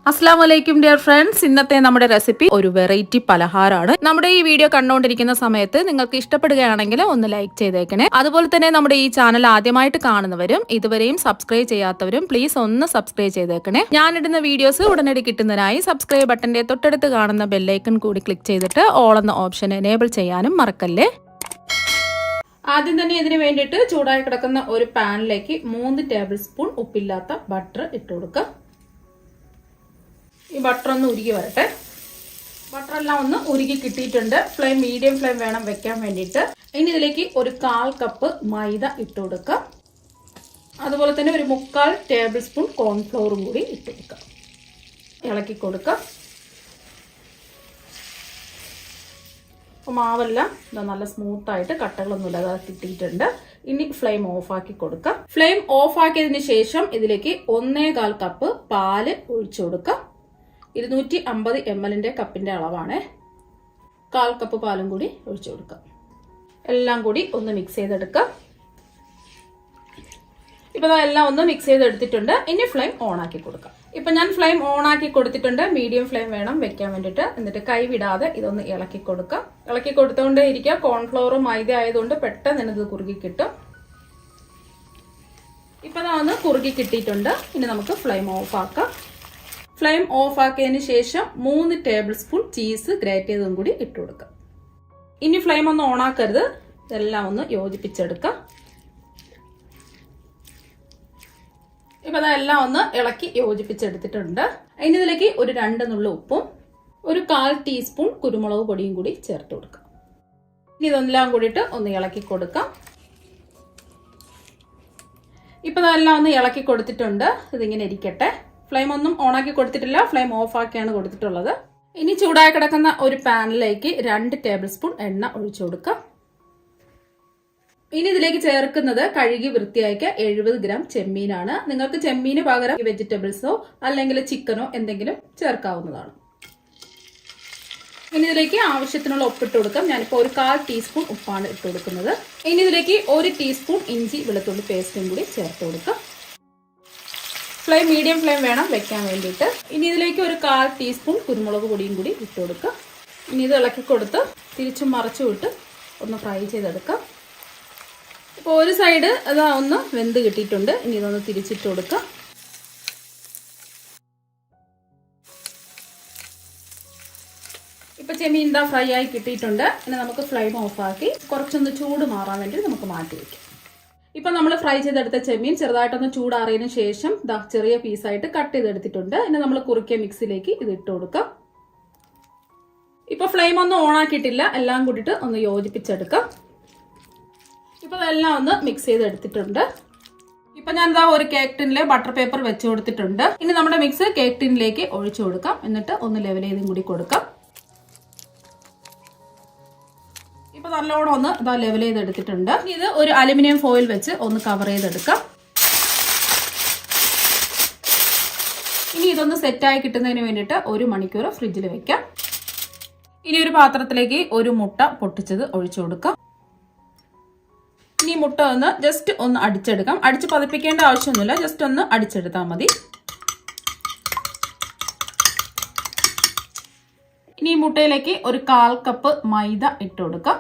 അസ്സലാമലൈക്കും dear friends. ഇന്നത്തെ നമ്മുടെ റെസിപ്പി ഒരു വെറൈറ്റി പലഹാരമാണ്. നമ്മുടെ ഈ വീഡിയോ കണ്ടുകൊണ്ടിരിക്കുന്ന സമയത്ത് നിങ്ങൾക്ക് ഇഷ്ടപ്പെടുകയാണെങ്കിൽ ഒന്ന് ലൈക്ക് ചെയ്തേക്കണേ. അതുപോലെ തന്നെ നമ്മുടെ ഈ ചാനൽ ആദ്യമായിട്ട് കാണുന്നവരും ഇതുവരെയും സബ്സ്ക്രൈബ് ചെയ്യാത്തവരും പ്ലീസ് ഒന്ന് സബ്സ്ക്രൈബ് ചെയ്തേക്കണേ. ഞാനിടുന്ന വീഡിയോസ് ഉടനടി കിട്ടുന്നതിനായി സബ്സ്ക്രൈബ് ബട്ടന്റെ തൊട്ടടുത്ത് കാണുന്ന ബെല്ലൈക്കൺ കൂടി ക്ലിക്ക് ചെയ്തിട്ട് ഓൾ എന്ന ഓപ്ഷൻ എനേബിൾ ചെയ്യാനും മറക്കല്ലേ. ആദ്യം തന്നെ ഇതിന് വേണ്ടിയിട്ട് ചൂടായി കിടക്കുന്ന ഒരു പാനിലേക്ക് 3 ടേബിൾ സ്പൂൺ ഉപ്പില്ലാത്ത ബട്ടർ ഇട്ട് കൊടുക്കുക. ഈ ബട്ടർ ഒന്ന് ഉരുകി വരട്ടെ. ബട്ടറെല്ലാം ഒന്ന് ഉരുകി കിട്ടിയിട്ടുണ്ട്. ഫ്ലെയിം മീഡിയം ഫ്ലെയിം വേണം വെക്കാൻ വേണ്ടിയിട്ട്. ഇനി ഇതിലേക്ക് ഒരു 1/4 കപ്പ് മൈദ ഇട്ട് കൊടുക്കുക. അതുപോലെ തന്നെ ഒരു 3/4 ടേബിൾ സ്പൂൺ കോൺഫ്ലവറും കൂടി ഇട്ട് കൊടുക്കുക. ഇളക്കി കൊടുക്കുക. മാവെല്ലാം നല്ല സ്മൂത്തായിട്ട് കട്ടകളൊന്നും ഇല്ലാതെ കിട്ടിയിട്ടുണ്ട്. ഇനി ഫ്ലെയിം ഓഫാക്കി കൊടുക്കുക. ഫ്ലെയിം ഓഫാക്കിയതിന് ശേഷം ഇതിലേക്ക് 1/4 കപ്പ് പാല് ഒഴിച്ചു കൊടുക്കുക. 250 ml കപ്പിന്റെ അളവാണ്. 1/4 കപ്പ് പാലും കൂടി ഒഴിച്ചു കൊടുക്കുക. എല്ലാം കൂടി ഒന്ന് മിക്സ് ചെയ്തെടുക്കുക. ഇപ്പൊ എല്ലാം ഒന്ന് മിക്സ് ചെയ്തെടുത്തിട്ടുണ്ട്. ഇനി ഫ്ലെയിം ഓൺ ആക്കി കൊടുക്കുക. ഇപ്പൊ ഞാൻ ഫ്ലെയിം ഓൺ ആക്കി കൊടുത്തിട്ടുണ്ട്. മീഡിയം ഫ്ലെയിം വേണം വെക്കാൻ വേണ്ടിയിട്ട്. എന്നിട്ട് കൈ വിടാതെ ഇതൊന്ന് ഇളക്കി കൊടുക്കുക. ഇളക്കി കൊടുത്തുകൊണ്ടേ ഇരിക്കുക. കോൺഫ്ലവറും മൈദ ആയതുകൊണ്ട് പെട്ടെന്ന് ഇത് കുറുകി കിട്ടും. ഇപ്പൊ ഒന്ന് കുറുകി കിട്ടിയിട്ടുണ്ട്. ഇനി നമുക്ക് ഫ്ലെയിം ഓഫ് ആക്കാം. ഫ്ലെയിം ഓഫ് ആക്കിയതിന് ശേഷം 3 ടേബിൾ സ്പൂൺ ചീസ് ഗ്രേറ്റ് ചെയ്തതും കൂടി ഇട്ട് കൊടുക്കുക. ഇനി ഫ്ലെയിം ഒന്ന് ഓൺ ആക്കരുത്. ഇതെല്ലാം ഒന്ന് യോജിപ്പിച്ചെടുക്കുക. ഇപ്പൊ അതെല്ലാം ഒന്ന് ഇളക്കി യോജിപ്പിച്ചെടുത്തിട്ടുണ്ട്. ഇനി ഇതിലേക്ക് ഒരു 2 നുള്ളു ഉപ്പും ഒരു 1/4 ടീസ്പൂൺ കുരുമുളക് പൊടിയും കൂടി ചേർത്ത് കൊടുക്കുക. ഇനി ഇതെല്ലാം കൂടിയിട്ട് ഒന്ന് ഇളക്കി കൊടുക്കാം. ഇപ്പൊ അതെല്ലാം ഒന്ന് ഇളക്കി കൊടുത്തിട്ടുണ്ട്. ഇതിങ്ങനെ ഇരിക്കട്ടെ. ഫ്ലെയിം ഒന്നും ഓണാക്കി കൊടുത്തിട്ടില്ല. ഫ്ലെയിം ഓഫ് ആക്കിയാണ് കൊടുത്തിട്ടുള്ളത്. ഇനി ചൂടായി കിടക്കുന്ന ഒരു പാനിലേക്ക് 2 ടേബിൾ സ്പൂൺ എണ്ണ ഒഴിച്ചു കൊടുക്കാം. ഇനി ഇതിലേക്ക് ചേർക്കുന്നത് കഴുകി വൃത്തിയാക്കിയ 70 ഗ്രാം ചെമ്മീനാണ്. നിങ്ങൾക്ക് ചെമ്മീന് പകരം വെജിറ്റബിൾസോ അല്ലെങ്കിൽ ചിക്കനോ എന്തെങ്കിലും ചേർക്കാവുന്നതാണ്. ഇനി ഇതിലേക്ക് ആവശ്യത്തിനുള്ള ഉപ്പിട്ട് കൊടുക്കാം. ഞാനിപ്പോൾ ഒരു 1/4 ടീസ്പൂൺ ഉപ്പാണ് ഇട്ട് കൊടുക്കുന്നത്. ഇനി ഇതിലേക്ക് 1 ടീസ്പൂൺ ഇഞ്ചി വെളുത്തുള്ളി പേസ്റ്റും കൂടി ചേർത്ത് കൊടുക്കാം. ഫ്ലെയിം മീഡിയം ഫ്ലെയിം വേണം വെക്കാൻ വേണ്ടിയിട്ട്. ഇനി ഇതിലേക്ക് ഒരു 1/4 ടീസ്പൂൺ കുരുമുളക് പൊടിയും കൂടി ഇട്ട് കൊടുക്കുക. ഇനി ഇത് ഇളക്കി കൊടുത്ത് തിരിച്ചും മറച്ചു വിട്ട് ഒന്ന് ഫ്രൈ ചെയ്തെടുക്കാം. ഇപ്പോൾ ഒരു സൈഡ് അതാ ഒന്ന് വെന്ത് കിട്ടിയിട്ടുണ്ട്. ഇനി ഇതൊന്ന് തിരിച്ചിട്ട് കൊടുക്കാം. ഇപ്പൊ ചെമ്മീൻ എന്താ ഫ്രൈ ആയി കിട്ടിയിട്ടുണ്ട്. ഇനി നമുക്ക് ഫ്ലെയിം ഓഫാക്കി കുറച്ചൊന്ന് ചൂട് മാറാൻ വേണ്ടി നമുക്ക് മാറ്റി വയ്ക്കാം. ഇപ്പൊ നമ്മൾ ഫ്രൈ ചെയ്തെടുത്ത ചെമ്മീൻ ചെറുതായിട്ടൊന്ന് ചൂടാറിയതിനു ശേഷം ചെറിയ പീസായിട്ട് കട്ട് ചെയ്തെടുത്തിട്ടുണ്ട്. ഇനി നമ്മൾ കുറുക്കിയ മിക്സിലേക്ക് ഇത് ഇട്ട് കൊടുക്കാം. ഇപ്പൊ ഫ്ലെയിം ഒന്നും ഓൺ ആക്കിയിട്ടില്ല. എല്ലാം കൂടിയിട്ട് ഒന്ന് യോജിപ്പിച്ചെടുക്കാം. ഇപ്പൊ അതെല്ലാം ഒന്ന് മിക്സ് ചെയ്തെടുത്തിട്ടുണ്ട്. ഇപ്പൊ ഞാൻ ഒരു കേക്ക് ടിന്നിലെ ബട്ടർ പേപ്പർ വെച്ച് കൊടുത്തിട്ടുണ്ട്. ഇനി നമ്മുടെ മിക്സ് കേക്ക് ടിന്നിലേക്ക് ഒഴിച്ചു കൊടുക്കാം. എന്നിട്ട് ഒന്ന് ലെവൽ ചെയ്തും കൂടി കൊടുക്കാം. ഇപ്പൊ നല്ലോണം ഒന്ന് ലെവൽ ചെയ്തെടുത്തിട്ടുണ്ട്. ഇത് ഒരു അലുമിനിയം ഫോയിൽ വെച്ച് ഒന്ന് കവർ ചെയ്തെടുക്കാം. ഇനി ഇതൊന്ന് സെറ്റായി കിട്ടുന്നതിന് വേണ്ടിയിട്ട് 1 മണിക്കൂർ ഫ്രിഡ്ജിൽ വെക്കാം. ഇനി ഒരു പാത്രത്തിലേക്ക് ഒരു മുട്ട പൊട്ടിച്ചത് ഒഴിച്ചു കൊടുക്കാം. ഇനി മുട്ട ഒന്ന് ജസ്റ്റ് ഒന്ന് അടിച്ചെടുക്കാം. അടിച്ച് പതിപ്പിക്കേണ്ട ആവശ്യമൊന്നുമില്ല. ജസ്റ്റ് ഒന്ന് അടിച്ചെടുത്താൽ മതി. ഇനി ഈ മുട്ടയിലേക്ക് ഒരു 1/4 കപ്പ് മൈദ ഇട്ട് കൊടുക്കാം.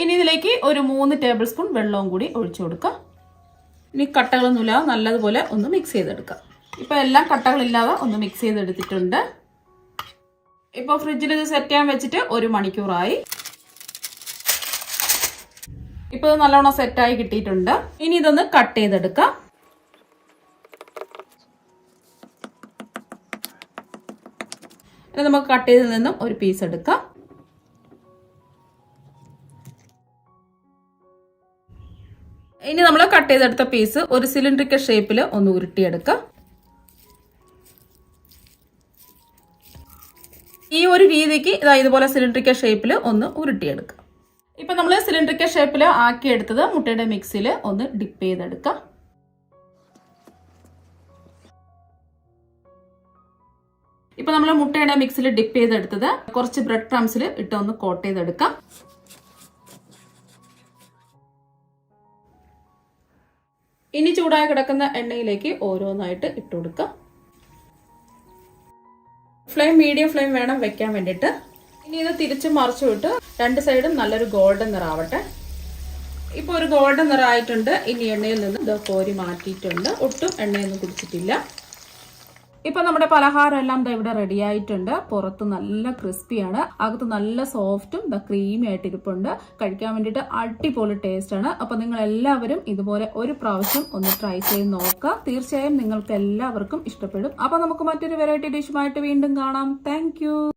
ഇനി ഇതിലേക്ക് ഒരു 3 ടേബിൾ സ്പൂൺ വെള്ളവും കൂടി ഒഴിച്ചു കൊടുക്കാം. ഇനി കട്ടകളൊന്നുമില്ലാതെ നല്ലതുപോലെ ഒന്ന് മിക്സ് ചെയ്തെടുക്കാം. ഇപ്പൊ എല്ലാം കട്ടകളില്ലാതെ ഒന്ന് മിക്സ് ചെയ്തെടുത്തിട്ടുണ്ട്. ഇപ്പൊ ഫ്രിഡ്ജിൽ ഇത് സെറ്റ് ചെയ്യാൻ വെച്ചിട്ട് 1 മണിക്കൂറായി. ഇപ്പൊ ഇത് നല്ലോണം സെറ്റായി കിട്ടിയിട്ടുണ്ട്. ഇനി ഇതൊന്ന് കട്ട് ചെയ്തെടുക്കാം. ഇനി നമുക്ക് കട്ട് ചെയ്തതിൽ നിന്നും ഒരു പീസ് എടുക്കാം. ഇനി നമ്മൾ കട്ട് ചെയ്തെടുത്ത പീസ് ഒരു സിലിണ്ടറിക്കൽ ഷേപ്പിൽ ഒന്ന് ഉരുട്ടിയെടുക്കാം. ഈ ഒരു രീതിക്ക് ഇതുപോലെ സിലിണ്ടറിക്കൽ ഷേപ്പിൽ ഒന്ന് ഉരുട്ടിയെടുക്കാം. ഇപ്പൊ നമ്മൾ സിലിണ്ടറിക്കൽ ഷേപ്പിൽ ആക്കിയെടുത്തത് മുട്ടയുടെ മിക്സിൽ ഒന്ന് ഡിപ്പ് ചെയ്തെടുക്കാം. ഇപ്പൊ നമ്മൾ മുട്ടയുടെ മിക്സിൽ ഡിപ്പ് ചെയ്തെടുത്തത് കുറച്ച് ബ്രെഡ് ക്രംസിൽ ഇട്ട് ഒന്ന് കോട്ട് ചെയ്തെടുക്കാം. ഇനി ചൂടായി കിടക്കുന്ന എണ്ണയിലേക്ക് ഓരോന്നായിട്ട് ഇട്ട് കൊടുക്കാം. ഫ്ലെയിം മീഡിയം ഫ്ലെയിം വേണം വെക്കാൻ വേണ്ടിയിട്ട്. ഇനി ഇത് തിരിച്ച് മറിച്ചു വിട്ട് 2 സൈഡും നല്ലൊരു ഗോൾഡൻ നിറാവട്ടെ. ഇപ്പോൾ ഒരു ഗോൾഡൻ നിറായിട്ടുണ്ട്. ഇനി എണ്ണയിൽ നിന്ന് ഇത് കോരി മാറ്റിയിട്ടുണ്ട്. ഒട്ടും എണ്ണയൊന്നും കുടിച്ചിട്ടില്ല. ഇപ്പൊ നമ്മുടെ പലഹാരം എല്ലാം ഇവിടെ റെഡി ആയിട്ടുണ്ട്. പുറത്ത് നല്ല ക്രിസ്പിയാണ്, അകത്ത് നല്ല സോഫ്റ്റും ക്രീമി ആയിട്ട് ഇരിപ്പുണ്ട്. കഴിക്കാൻ വേണ്ടിയിട്ട് അടിപൊളി ടേസ്റ്റ് ആണ്. അപ്പൊ നിങ്ങൾ എല്ലാവരും ഇതുപോലെ ഒരു പ്രാവശ്യം ഒന്ന് ട്രൈ ചെയ്ത് നോക്കുക. തീർച്ചയായും നിങ്ങൾക്ക് എല്ലാവർക്കും ഇഷ്ടപ്പെടും. അപ്പൊ നമുക്ക് മറ്റൊരു വെറൈറ്റി ഡിഷുമായിട്ട് വീണ്ടും കാണാം. താങ്ക്